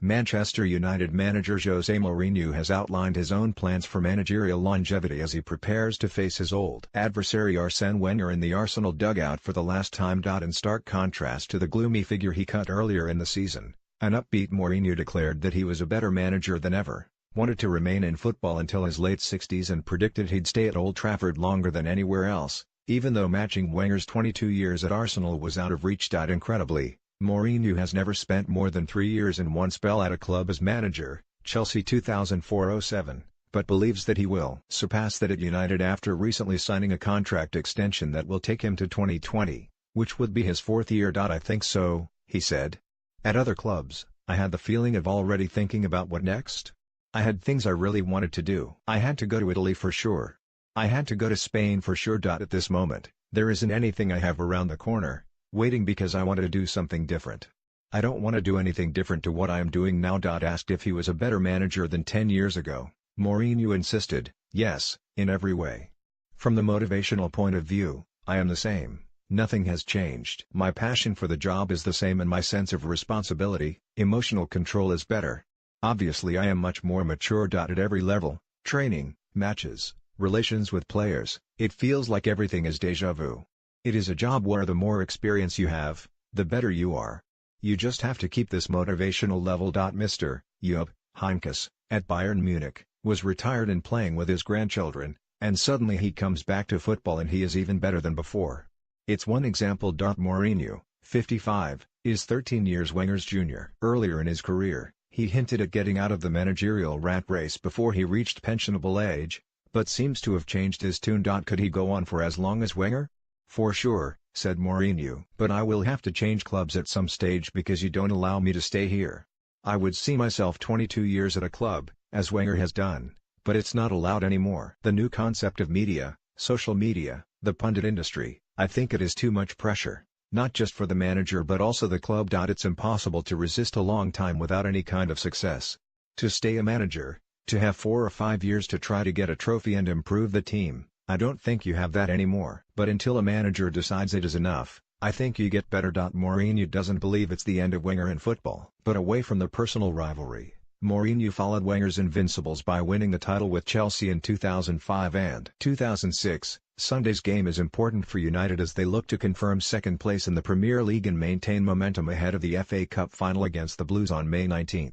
Manchester United manager Jose Mourinho has outlined his own plans for managerial longevity as he prepares to face his old adversary Arsene Wenger in the Arsenal dugout for the last time. In stark contrast to the gloomy figure he cut earlier in the season, an upbeat Mourinho declared that he was a better manager than ever, wanted to remain in football until his late 60s and predicted he'd stay at Old Trafford longer than anywhere else, even though matching Wenger's 22 years at Arsenal was out of reach. Incredibly, Mourinho has never spent more than 3 years in one spell at a club as manager, Chelsea 2004-07, but believes that he will surpass that at United after recently signing a contract extension that will take him to 2020, which would be his 4th year. I think so, he said. At other clubs, I had the feeling of already thinking about what next. I had things I really wanted to do. I had to go to Italy for sure. I had to go to Spain for sure. At this moment, there isn't anything I have around the corner, waiting because I wanted to do something different. I don't want to do anything different to what I am doing now. Asked if he was a better manager than 10 years ago, Mourinho insisted, yes, in every way. From the motivational point of view, I am the same, nothing has changed. My passion for the job is the same and my sense of responsibility, emotional control is better. Obviously I am much more mature. At every level, training, matches, relations with players, it feels like everything is déjà vu. It is a job where the more experience you have, the better you are. You just have to keep this motivational level. Mr. Jupp Heynckes, at Bayern Munich, was retired and playing with his grandchildren, and suddenly he comes back to football and he is even better than before. It's one example. Mourinho, 55, is 13 years Wenger's junior. Earlier in his career, he hinted at getting out of the managerial rat race before he reached pensionable age, but seems to have changed his tune. Could he go on for as long as Wenger? For sure, said Mourinho. But I will have to change clubs at some stage because you don't allow me to stay here. I would see myself 22 years at a club, as Wenger has done, but it's not allowed anymore. The new concept of media, social media, the pundit industry, I think it is too much pressure, not just for the manager but also the club. It's impossible to resist a long time without any kind of success. To stay a manager, to have 4 or 5 years to try to get a trophy and improve the team, I don't think you have that anymore. But until a manager decides it is enough, I think you get better. Mourinho doesn't believe it's the end of Wenger in football. But away from the personal rivalry, Mourinho followed Wenger's Invincibles by winning the title with Chelsea in 2005 and 2006. Sunday's game is important for United as they look to confirm second place in the Premier League and maintain momentum ahead of the FA Cup final against the Blues on May 19.